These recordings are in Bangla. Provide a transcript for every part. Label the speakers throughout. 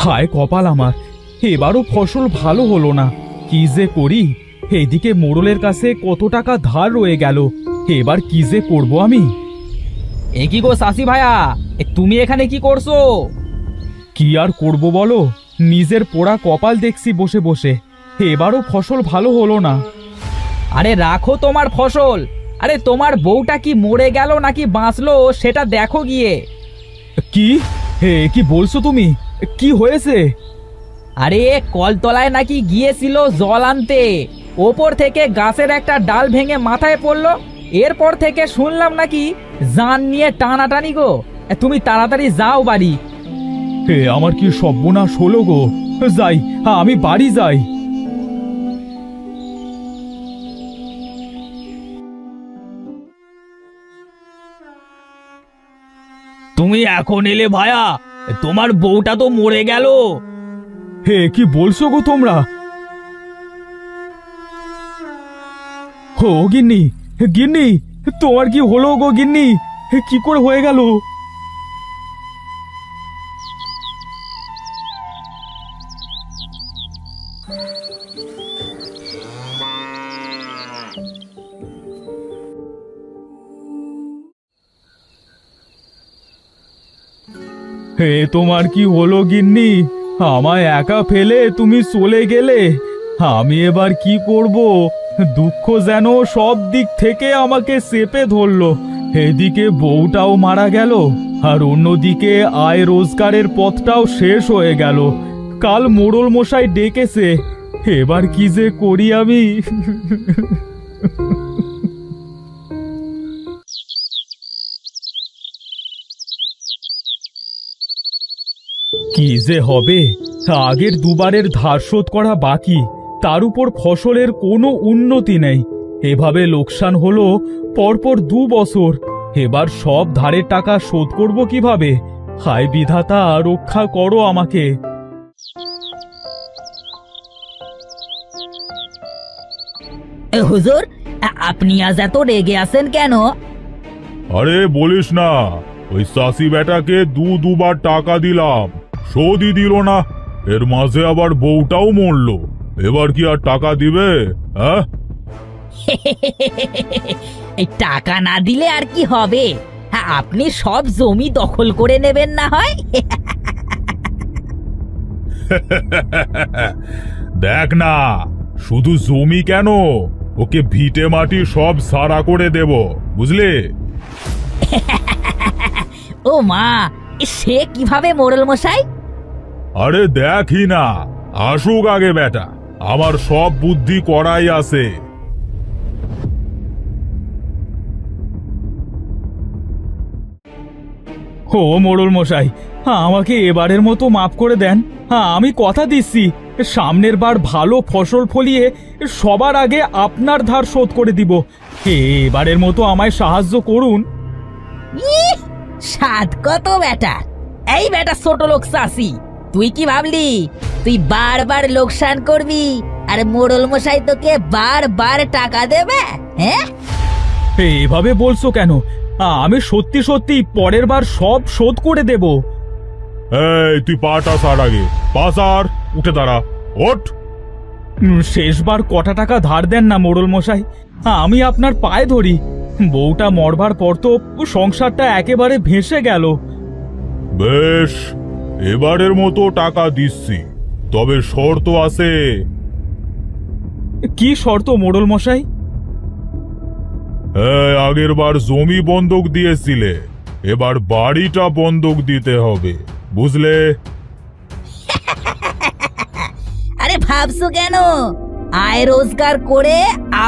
Speaker 1: হায় কপাল আমার, এবারও ফসল ভালো হলো না। কি যে করি, এইদিকে মোড়লের কাছে কত টাকা ধার রয়ে গেল। এবার কি যে করব আমি।
Speaker 2: এ কি গো চাষি ভাইয়া, তুমি এখানে কি করছো?
Speaker 1: কি আর করব বলো, নিজের পোড়া কপাল দেখছি বসে বসে। এবারও ফসল ভালো হলো না।
Speaker 2: আরে রাখো তোমার ফসল, আরে তোমার বউটা কি মরে গেল নাকি বাঁচলো সেটা দেখো গিয়ে।
Speaker 1: কি কি বলছো তুমি? কি হয়েছে?
Speaker 2: আরে কলতলায় নাকি গিয়েছিল জল আনতে, ওপর থেকে গাছের একটা ডাল ভেঙে মাথায় পড়লো। এরপর থেকে শুনলাম নাকি জান নিয়ে টানাটানি গো। তুমি তাড়াতাড়ি যাও বাড়ি।
Speaker 1: আমার কি সর্বনাশ হলো গো। যাই, আমি বাড়ি যাই।
Speaker 2: তুমি এখন এলে ভায়া, তোমার বউটা তো মরে গেল।
Speaker 1: কি বলছো গো তোমরা? ও গিন্নি, গিন্নি, তোমার কি হলো গো গিন্নি? কি করে হয়ে গেল? তোমার কি হলো গিন্নি? আমায় একা ফেলে তুমি চলে গেলে। আমি এবার কি করব? দুঃখ যেন সব দিক থেকে আমাকে চেপে ধরলো। এদিকে বউটাও মারা গেল, আর অন্যদিকে আয় রোজগারের পথটাও শেষ হয়ে গেল। কাল মোড়ল মশাই ডেকেছে, এবার কি যে করি আমি। কি যে হবে, আগের দুবারের ধার শোধ করা বাকি, তার উপর ফসলের কোনো উন্নতি নেই। এভাবে লোকসান হলো পরপর 2 বছর। এবার সব ধারের টাকা শোধ করব কিভাবে? হায় বিধাতা, রক্ষা করো আমাকে।
Speaker 2: হুজুর, আপনি আজ এত রেগে আছেন কেন?
Speaker 3: আরে বলিস না, ওই চাষি বেটাকে দুবার টাকা দিলাম, শোধই দিল না। এর মাঝে আবার বউটাও মরলো। এবার কি আর টাকা দিবে? হ্যাঁ,
Speaker 2: এই টাকা না দিলে আর কি হবে? আপনি সব জমি দখল করে নেবেন না হয়?
Speaker 3: দেখ না, শুধু জমি কেন, ওকে ভিটে মাটি সব সারা করে দেব, বুঝলে?
Speaker 2: ও মা, সে কিভাবে মোড়ল মশাই?
Speaker 3: আরে দেখি না, আসুক আগে বেটা, আমার সব বুদ্ধি করাই আছে।
Speaker 1: ও মোড়ল মশাই, আমাকে এবারের মতো মাফ করে দেন। আমি কথা দিচ্ছি, সামনের বার ভালো ফসল ফলিয়ে সবার আগে আপনার ধার শোধ করে দিব। এবারের মতো আমায় সাহায্য করুন।
Speaker 2: সাত কত বেটা! এই বেটা ছোট লোক চাষি, তুই কি ভাবলি তুই বারবার লোকসান করবি আর মোড়ল মশাই তোকে বারবার টাকা দেবে? হ্যাঁ,
Speaker 1: এভাবে বলছো কেন? আমি সত্যি সত্যি পরের বার সব শোধ করে দেব।
Speaker 3: এই তুই পাটা সার আগে, পা সার, উঠে দাঁড়া, ওঠ।
Speaker 1: শেষবার কটা টাকা ধার দেন না মোড়ল মশাই, আমি আপনার পায়ে ধরি। বউটা মরবার পর তো সংসারটা একেবারে ভেসে গেল।
Speaker 3: বেশ, এবারের মতো টাকা দিচ্ছি, তবে শর্ত আছে।
Speaker 1: কি শর্ত মোড়ল মশাই?
Speaker 3: আগের বার জমি বন্ধক দিয়েছিলে, এবার বাড়িটা বন্ধক দিতে হবে, বুঝলে?
Speaker 2: আরে ভাবছো কেন? আয় রোজগার করে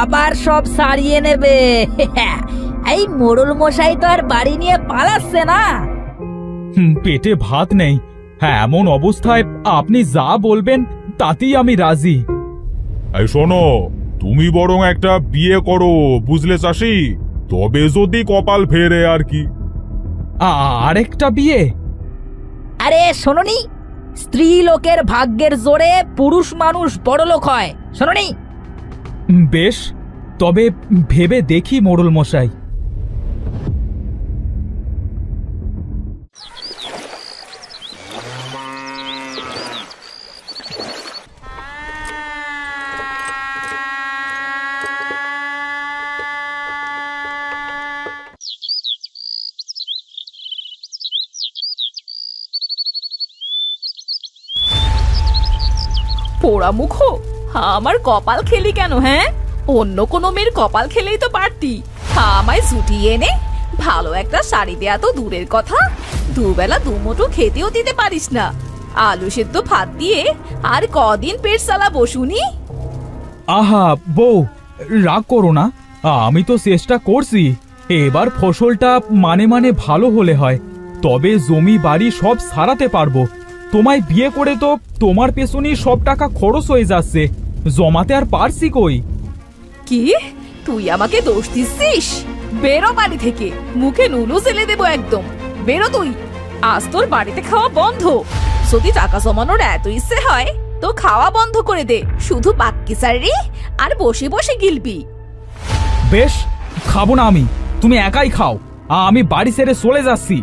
Speaker 2: আবার সব সারিয়ে নেবে। এই মোড়ল মশাই তো আর বাড়ি নিয়ে পালাচ্ছে না।
Speaker 1: পেটে ভাত নেই, এমন অবস্থায় আপনি যা বলবেন তাতেই আমি রাজি।
Speaker 3: এই শোনো, তুমি বরং একটা বিয়ে করো, বুঝলে চাষি? তবে যদি কপাল ফেরে আর কি।
Speaker 1: আরেকটা বিয়ে?
Speaker 2: আরে শোনোনি, স্ত্রী লোকের ভাগ্যের জোরে পুরুষ মানুষ বড়লোক হয়, শোনোনি?
Speaker 1: বেশ, তবে ভেবে দেখি মোড়ল মশাই।
Speaker 4: পোড়ামুখো, আমার কপাল খেলি কেন? হ্যাঁ, অন্য কোনো মেয়ের কপাল খেলেই তো পারতি। আমায় ছুটিয়ে এনে ভালো একটা শাড়ি দেয়া তো দূরের কথা, দুবেলা দুমুঠো খেতেও দিতে পারিস না। আলু সেদ্ধ ভাত দিয়ে আর কদিন পেট চালাবো শুনি?
Speaker 1: আহা বউ, রাগ করো না। আমি তো চেষ্টা করছি। এবার ফসলটা মানে ভালো হলে হয়, তবে জমি বাড়ি সব সারাতে পারবো। তোমায় বিয়ে করে তো তোমার পেছনেই সব টাকা খরচ হয়ে যাচ্ছে, জমাতে আর পারছি কই।
Speaker 4: কি, তুই আমাকে দোষ দিচ্ছিস? বেরো বাড়ি থেকে, মুখে নুলু জেলে দেবো একদম। বেরো তুই, আজ তোর বাড়িতে খাওয়া বন্ধ। যদি টাকা জমানোর এত ইচ্ছে হয় তো খাওয়া বন্ধ করে দে, শুধু বাক্কি সারি আর বসে বসে গিলবি।
Speaker 1: বেশ, খাবো না আমি, তুমি একাই খাও। আমি বাড়ি ছেড়ে চলে যাচ্ছি।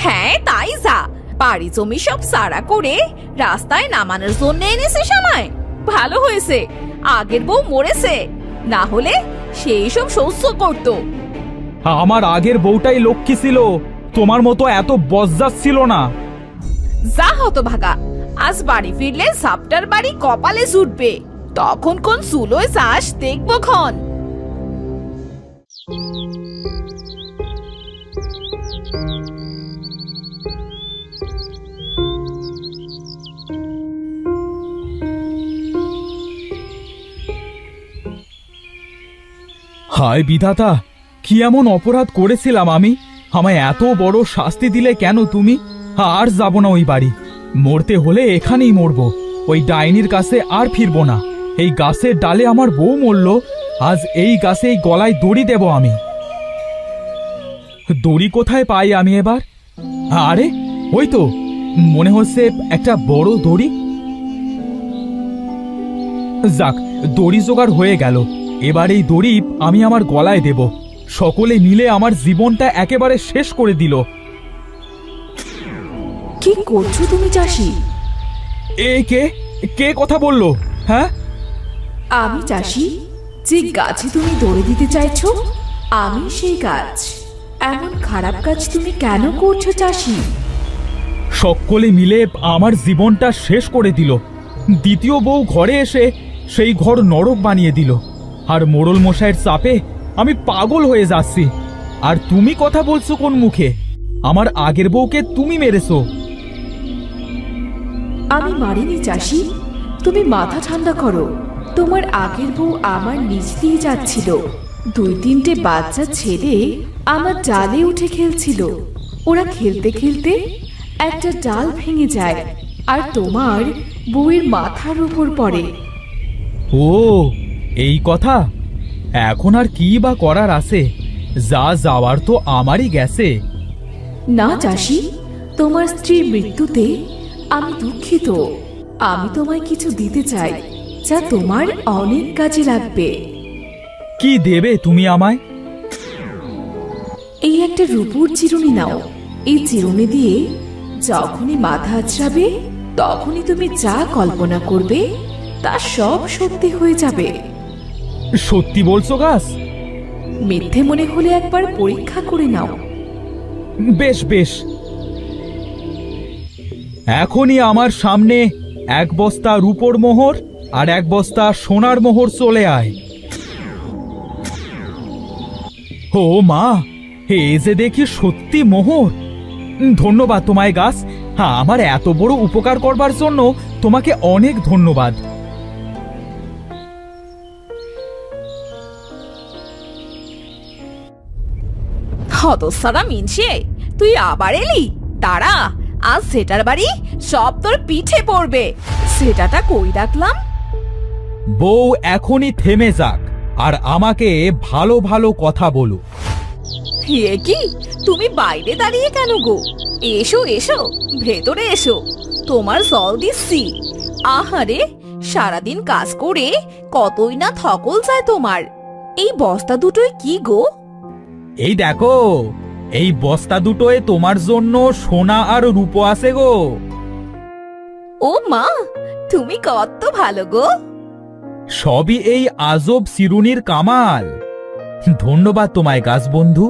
Speaker 4: হ্যাঁ তাই যা, বাড়ি জমি সব সারা করে রাস্তায় নামানোর জন্য এনেছিস আমায়। ভালো হয়েছে আগের বউ মরেছে, না হলে সেই সব সহ্য করতো।
Speaker 1: আমার আগের বউটাই লক্ষ্মী ছিল, তোমার মতো এত বজ্জাত ছিল না।
Speaker 4: যা হতো ভাগা, আজ বাড়ি ফিরলে সাপটার বাড়ি কপালে জুটবে, তখন কোন চুলোয় চাষ দেখবো ক্ষণ।
Speaker 1: হায় বিধাতা, কি এমন অপরাধ করেছিলাম আমি? আমায় এত বড় শাস্তি দিলে কেন তুমি? আর যাব না ওই বাড়ি, মরতে হলে এখানেই মরবো। ওই ডাইনির কাছে আর ফিরবো না। এই গাছের ডালে আমার বউ মরল, আজ এই গাছেই গলায় দড়ি দেব আমি। দড়ি কোথায় পাই আমি এবার? আরে ওই তো, মনে হচ্ছে একটা বড় দড়ি। যাক, দড়ি জোগাড় হয়ে গেল। এবার এই দড়ি আমি আমার গলায় দেব। সকলে মিলে আমার জীবনটা একেবারে শেষ করে দিল।
Speaker 4: কি করছো তুমি চাষি?
Speaker 1: এ কে কে কথা বললো? হ্যাঁ,
Speaker 4: আমি চাষি, যে গাছে তুমি দড়ি দিতে চাইছো আমি সেই গাছ। এমন খারাপ কাজ তুমি কেন করছো চাষি?
Speaker 1: সকলে মিলে আমার জীবনটা শেষ করে দিল। দ্বিতীয় বউ ঘরে এসে সেই ঘর নরক বানিয়ে দিল। আর মোড়ল মশাইয়ের চাপে আমি পাগল হয়ে যাচ্ছি। আর তুমি কথা বলছো কোন মুখে? আমার আগের বউকে তুমি মেরেছো।
Speaker 4: আমি মারিনি চাষি, তুমি মাথা ঠান্ডা করো। তোমার আগের বউ আমার নিচ দিয়ে যাচ্ছিল, 2-3টে বাচ্চা ছেলে আমার ডালে উঠে খেলছিল। ওরা খেলতে খেলতে একটা ডাল ভেঙে যায় আর তোমার বউয়ের মাথার উপর পড়ে।
Speaker 1: ও, এই কথা? এখন আর কি বা করার আছে? যা যাওয়ার তো আমারই গেছে।
Speaker 4: না চাষি, তোমার স্ত্রীর মৃত্যুতে আমি দুঃখিত। আমি তোমায় কিছু দিতে চাই যা তোমার অনেক কাজে লাগবে।
Speaker 1: কি দেবে তুমি আমায়?
Speaker 4: এই একটা রূপোর চিরুনি নাও। এই চিরুনি দিয়ে যখনই মাথা আঁচড়াবে তখনই তুমি যা কল্পনা করবে তা সব সত্যি হয়ে যাবে।
Speaker 1: সত্যি বলছো গাছ?
Speaker 4: মিথ্যে মনে হলে একবার পরীক্ষা করে নাও।
Speaker 1: বেশ বেশ, এখনই আমার সামনে 1 বস্তা রূপোর মোহর আর 1 বস্তা সোনার মোহর চলে আয়। ও মা, এ যে দেখি সত্যি মোহর। ধন্যবাদ তোমায় গাছ, আমার এত বড় উপকার করবার জন্য তোমাকে অনেক ধন্যবাদ।
Speaker 4: হতসারা মিনসে, তুই আবার এলি? দাঁড়া, আজ সেটার বাড়ি সব তোর পিঠে পড়বে। সেটাটা কই রাখলাম?
Speaker 1: বউ এখনই থেমে যাক আর আমাকে ভালো ভালো কথা বলো।
Speaker 4: এ কি, তুমি বাইরে দাঁড়িয়ে কেন গো? এসো এসো, ভেতরে এসো, তোমার জল দিচ্ছি। আহারে, সারাদিন কাজ করে কতই না থকল যায় তোমার। এই বস্তা দুটোই কি গো?
Speaker 1: এই দেখো, এই বস্তা দুটোয় তোমার জন্য সোনা আর রূপো আছে গো।
Speaker 4: ও মা, তুমি কত ভালো গো।
Speaker 1: সবই এই আজব চিরুনির কামাল। ধন্যবাদ তোমায় গাছ বন্ধু।